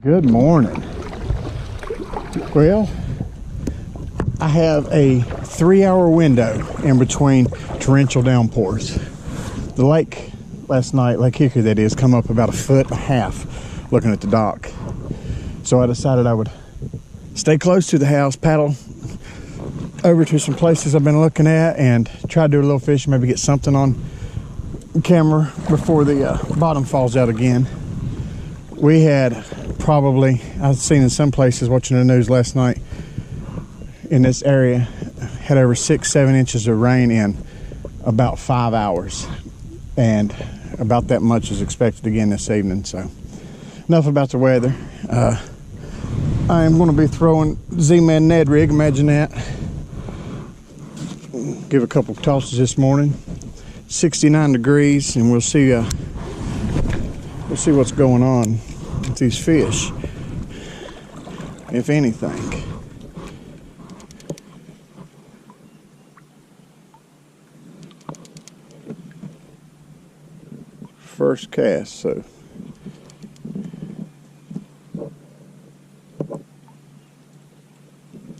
Good morning. Well, I have a 3-hour window in between torrential downpours. The lake last night, Lake Hickory that is, come up about 1.5 feet looking at the dock. So I decided I would stay close to the house, paddle over to some places I've been looking at and try to do a little fishing, maybe get something on camera before the bottom falls out again. We had probably, I've seen in some places watching the news last night, in this area, had over 6-7 inches of rain in about 5 hours. And about that much is expected again this evening. So enough about the weather. I am going to be throwing Z-Man Ned rig, imagine that. Give a couple tosses this morning. 69 degrees, and we'll see what's going on with these fish, if anything. First cast, so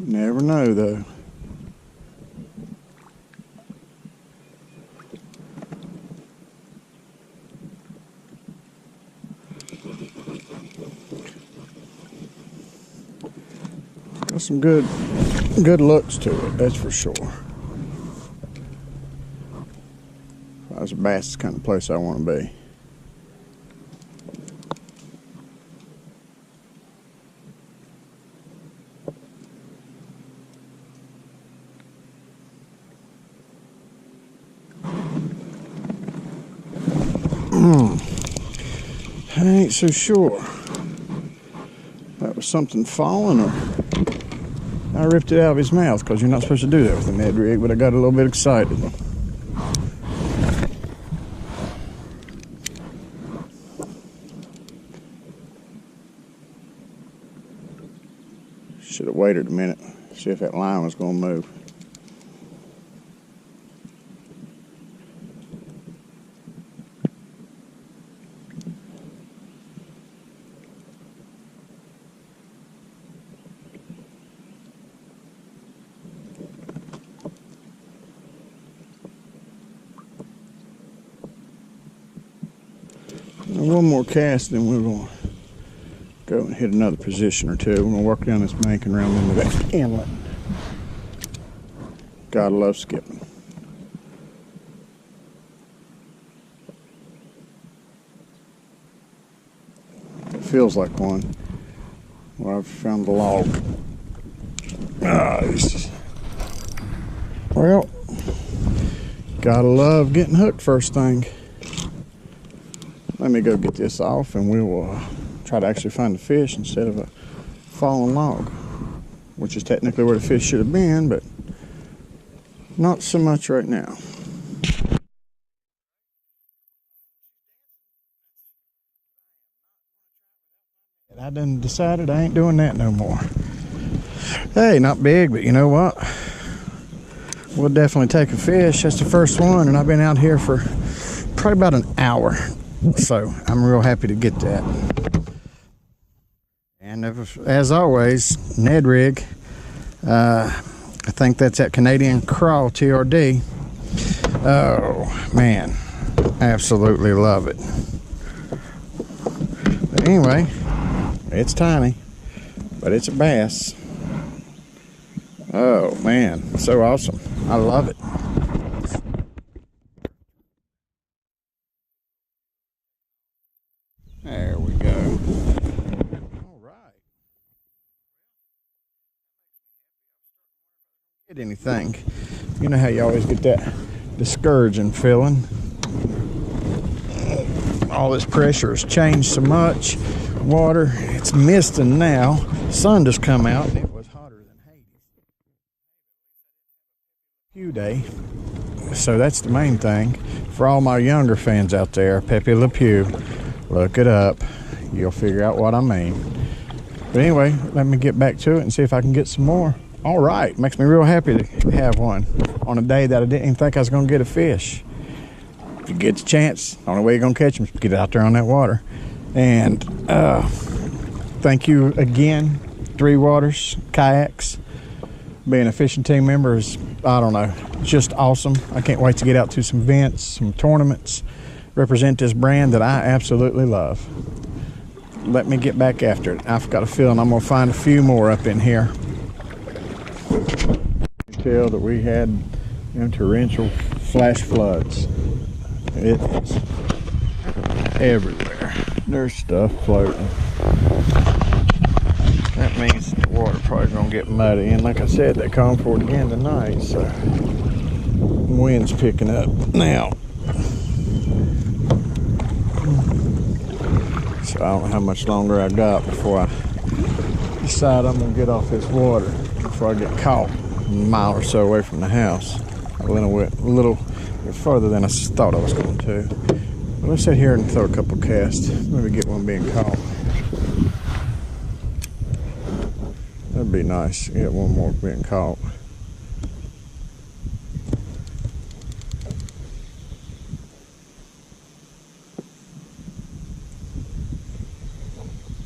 never know though. Got some good looks to it, that's for sure. If I was a bass, it's the kind of place I want to be. I ain't so sure. That was something falling, or I ripped it out of his mouth, because you're not supposed to do that with a Ned rig, but I got a little bit excited. Should have waited a minute, see if that line was going to move. One more cast, then we're going to go and hit another position or two. We're going to work down this bank and around into that inlet. Gotta love skipping. It feels like one. Well, I've found the log. Well, gotta love getting hooked first thing. Let me go get this off and we will try to actually find the fish instead of a fallen log, which is technically where the fish should have been, but not so much right now. I done decided I ain't doing that no more. Hey, not big, but you know what? We'll definitely take a fish. That's the first one, and I've been out here for probably about an hour. So I'm real happy to get that. And as always, Ned rig. I think that's at Canadian Crawl TRD. Oh man, absolutely love it. But anyway, it's tiny, but it's a bass. Oh man, so awesome. I love it. There we go. All right. Get anything. You know how you always get that discouraging feeling. All this pressure has changed so much. Water, it's misting now. Sun just come out and it was hotter than Hades. Few day. So that's the main thing. For all my younger fans out there, Pepe Le Pew. Look it up. You'll figure out what I mean. But anyway, let me get back to it and see if I can get some more. All right, makes me real happy to have one on a day that I didn't even think I was going to get a fish. If you get the chance, the only way you're going to catch them is to get out there on that water. And thank you again, Three Waters Kayaks. Being a fishing team member is, I don't know, just awesome. I can't wait to get out to some events, some tournaments, represent this brand that I absolutely love. Let me get back after it. I've got a feeling I'm going to find a few more up in here. Tell that we had torrential flash floods. It is everywhere. There's stuff floating. That means the water probably gonna get muddy, and like I said, they come for it again tonight, so wind's picking up now. So I don't know how much longer I got before I decide I'm gonna get off this water before I get caught a mile or so away from the house. A little bit further than I thought I was going to. But let's sit here and throw a couple casts. Maybe get one being caught. That'd be nice. Get one more being caught.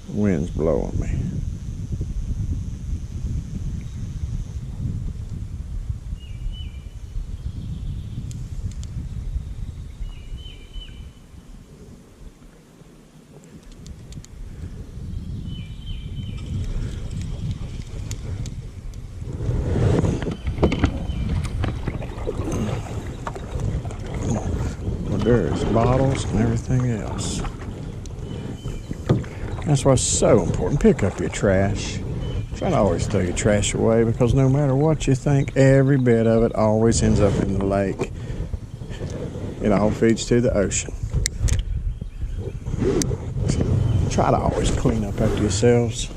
Wind's blowing me. There's bottles and everything else. That's why it's so important. Pick up your trash. Try to always throw your trash away, because no matter what you think, every bit of it always ends up in the lake. It all feeds to the ocean. So try to always clean up after yourselves.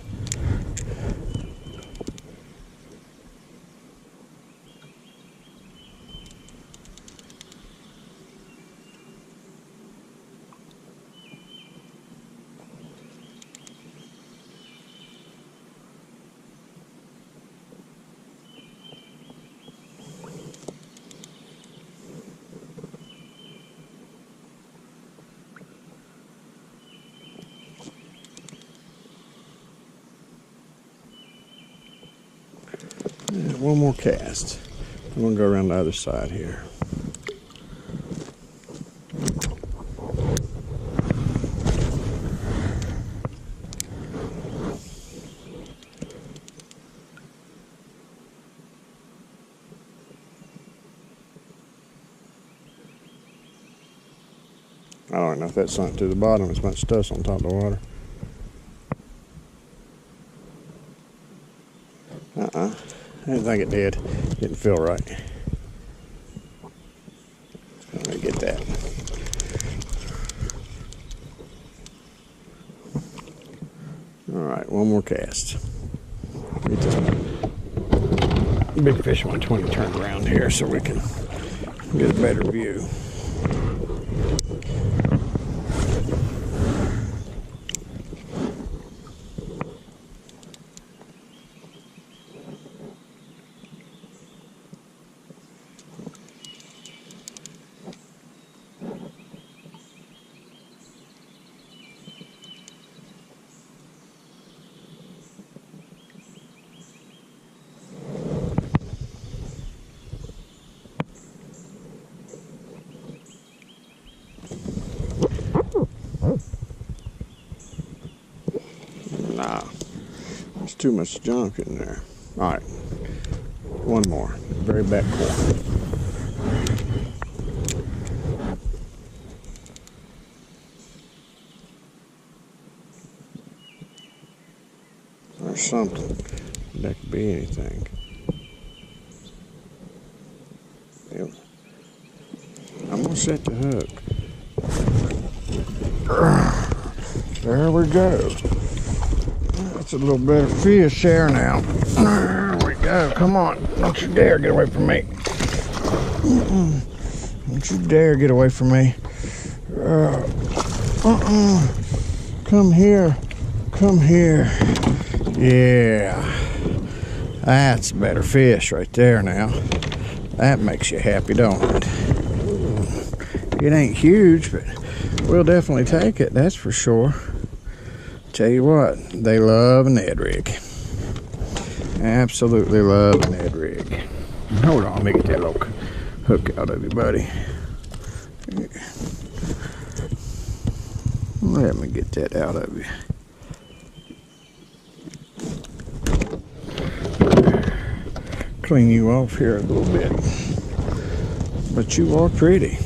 One more cast. I'm going to go around the other side here. I don't know if that sunk to the bottom. It's a bunch of stuff's on top of the water. I didn't think it did. Didn't feel right. Let me get that. All right, one more cast. Get this big fish 120 turned around here so we can get a better view. Nah, there's too much junk in there. All right, one more, very back corner. There's something. That could be anything. Yep. I'm gonna set the hook. There we go. That's a little better fish there now. There we go. Come on. Don't you dare get away from me. Don't you dare get away from me. Come here. Come here. Yeah. That's a better fish right there now. That makes you happy, don't it? It ain't huge, but we'll definitely take it, that's for sure. Tell you what, they love an Ed rig. Absolutely love an Ed rig. Hold on, let me get that little hook out of you, buddy. Let me get that out of you. Clean you off here a little bit. But you are pretty.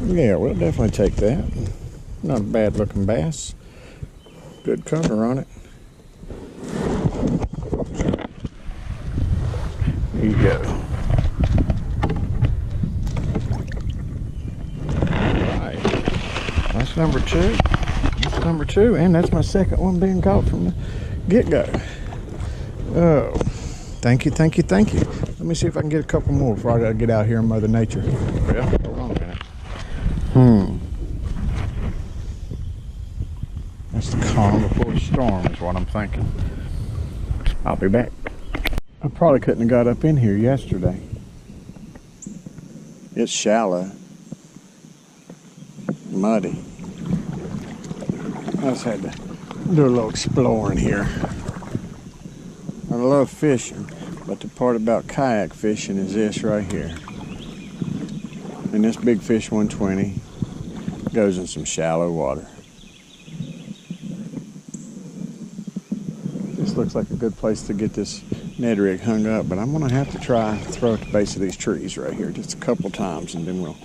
Yeah, we'll definitely take that. Not a bad looking bass. Good color on it. There you go. Alright. That's number two. That's number two, and that's my second one being caught from the get-go. Oh. Thank you, thank you, thank you. Let me see if I can get a couple more before I gotta get out here in Mother Nature. Well, hold on a minute. That's the calm before the storm is what I'm thinking. I'll be back. I probably couldn't have got up in here yesterday. It's shallow. Muddy. I just had to do a little exploring here. I love fishing, but the part about kayak fishing is this right here. And this big fish 120 goes in some shallow water. This looks like a good place to get this Ned rig hung up, but I'm gonna have to try to throw at the base of these trees right here just a couple times, and then we'll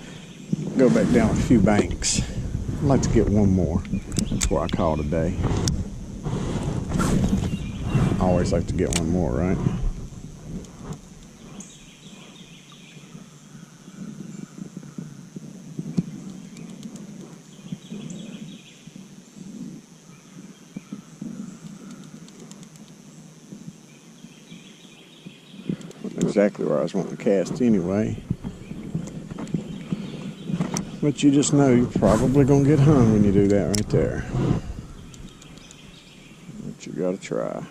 go back down a few banks. I'd like to get one more before I call it a day. I always like to get one more, right? Exactly where I was wanting to cast anyway. But you just know you're probably going to get hung when you do that right there. But you got to try.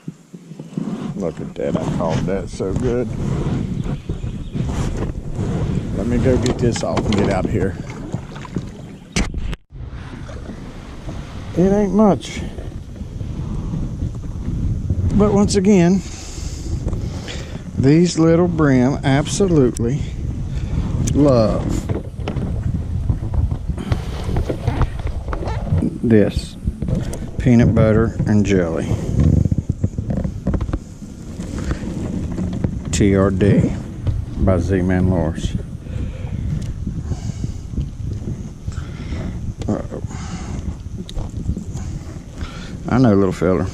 Look at that, I caught that so good. Let me go get this off and get out of here. It ain't much. But once again, these little brim absolutely love this peanut butter and jelly. TRD by Z-Man Lures. Uh-oh. I know, little fella.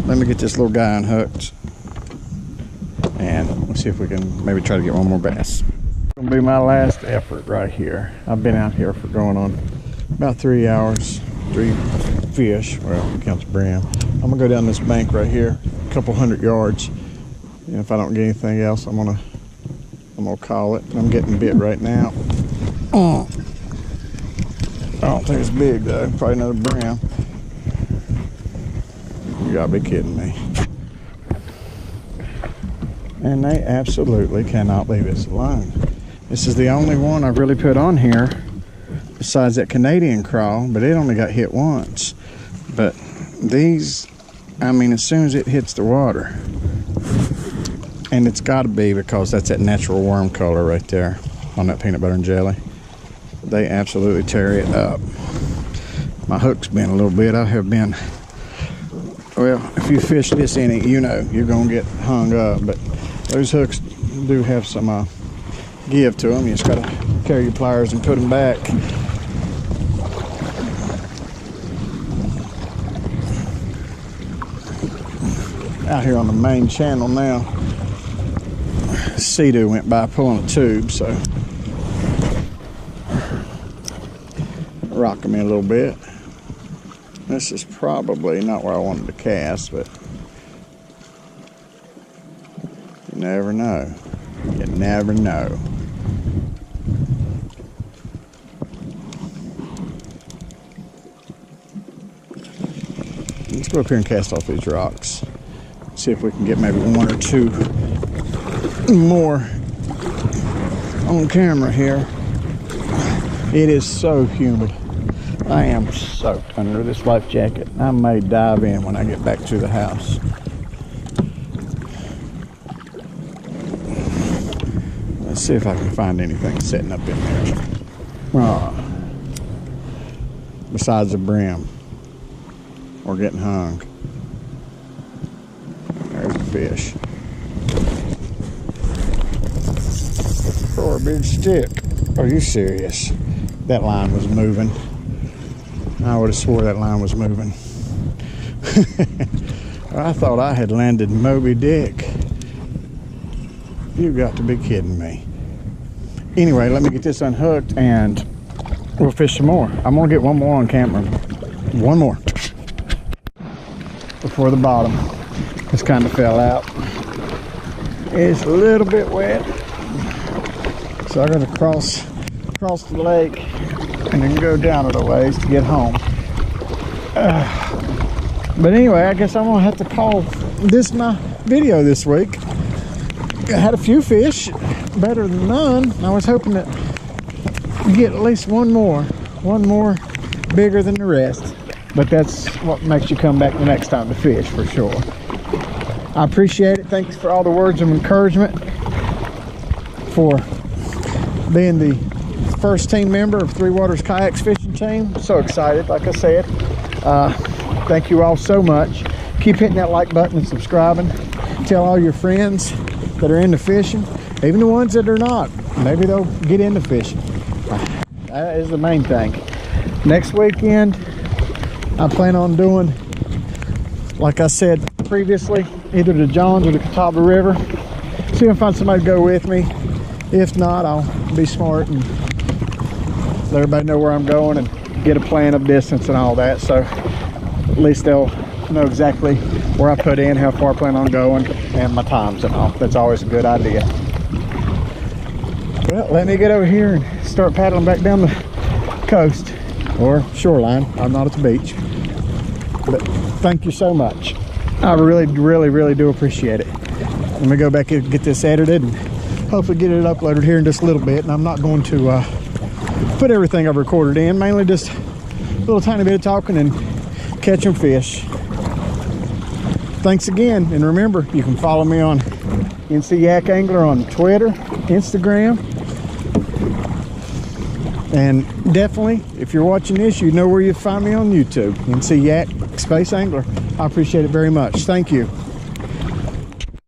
Let me get this little guy unhooked, and we'll see if we can maybe try to get one more bass. It's gonna be my last effort right here. I've been out here for going on about 3 hours. 3 fish, well, counts brim. I'm gonna go down this bank right here, a couple 100 yards, and if I don't get anything else, I'm gonna call it. I'm getting bit right now. I don't think it's big though, probably another brim. You gotta be kidding me. And they absolutely cannot leave us alone. This is the only one I've really put on here besides that Canadian crawl, but it only got hit once. But these, I mean, as soon as it hits the water, and it's got to be because that's that natural worm color right there on that peanut butter and jelly, they absolutely tear it up. My hook's been a little bit. I have been, well, if you fish this in it, you know you're gonna get hung up, but those hooks do have some give to them. You just gotta carry your pliers and put them back. Out here on the main channel now. Sea-Doo went by pulling a tube, so rocking me a little bit. This is probably not where I wanted to cast, but you never know. You never know. Let's go up here and cast off these rocks. See if we can get maybe 1 or 2 more on camera here. It is so humid. I am soaked under this life jacket. I may dive in when I get back to the house. Let's see if I can find anything sitting up in there. Besides the brim. Or getting hung. There's a fish. For a big stick. Are you serious? That line was moving. I would have swore that line was moving. I thought I had landed Moby Dick. You got to be kidding me. Anyway, let me get this unhooked and we'll fish some more. I'm gonna get one more on camera. One more. Before the bottom. This kind of fell out. It's a little bit wet. So I gotta cross the lake and then go down it a ways to get home. But anyway, I guess I'm gonna have to call this my video this week. I had a few fish, better than none. I was hoping to get at least one more bigger than the rest. But that's what makes you come back the next time to fish, for sure. I appreciate it. Thanks for all the words of encouragement, for being the first team member of Three Waters Kayaks fishing team. So excited, like I said. Thank you all so much. Keep hitting that like button and subscribing. Tell all your friends that are into fishing, even the ones that are not. Maybe they'll get into fishing. That is the main thing. Next weekend, I plan on doing, like I said previously, either the Johns or the Catawba River. See if I can find somebody to go with me. If not, I'll be smart and let everybody know where I'm going and get a plan of distance and all that, so at least they'll know exactly where I put in, how far I plan on going, and my times and all. That's always a good idea. Well, let me get over here and start paddling back down the coast or shoreline. I'm not at the beach, but thank you so much. I really do appreciate it. Let me go back and get this edited and hopefully get it uploaded here in just a little bit. And I'm not going to put everything I've recorded in, mainly just a little tiny bit of talking and catching fish. Thanks again, and remember, you can follow me on NC Yak Angler on Twitter, Instagram, and definitely, if you're watching this, you know where you find me on YouTube, NC Yak Space Angler. I appreciate it very much. Thank you.